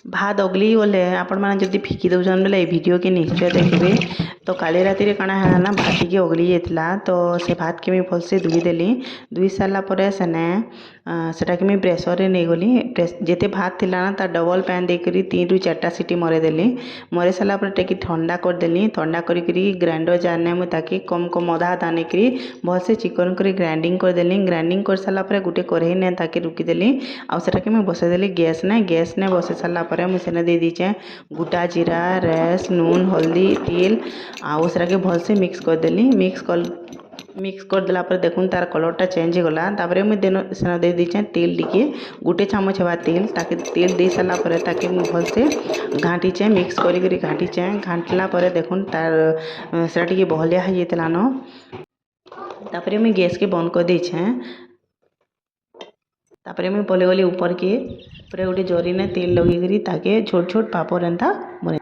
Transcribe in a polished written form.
भात अगली गले आपण मैंने जब फिकी दौन बोले भिडियो के निश्चय देखिए। तो काली राति काଣା है ना भात टी अगली जाता तो से भात के मुझे भलसे धोईदेली धोई सारापर सेने सेटा कि प्रेसर रे नहीं गली जिते भात थिला ना तार डबल पैन देकर 3 ରୁ 4टा सीटी मरेदेली मरे सारापर टेकी ठंडा करदेली ठंडा करी ग्राइंडर जार ने मुझे ताकि कम कम अधा हाथ आनिकी भलसे चिकन कर ग्राइंडिंग करदेली ग्राइंडिंग कर सारापर गोटे कढ़ई ने ताकि रुकीदेली आउटा कि बसईदेली गैस ने बसई सारापर मुझे दे दीचे गोटा जीरा रेस नून हल्दी तेल आउटा के भलसे मिक्स करदेली मिक्स करदेला देखुन तार कलरटा चेंज होगला तापर मुझे सेना दे दीचे तेल टिके गोटे चामच हेबा तेल ताकि तेल दे सारापर ताकि भलसे घाटीचे मिक्स करी घाटीचे घाटला देखुन तार सेटा टिके बहलिया हो जाता न तापर मुझे गैस के बंद कर देछे तापर मुझे पले गली ऊपर के पूरा गोटे जरी ने तेल लगे ताके छोट छोट पापड़ एंता बने।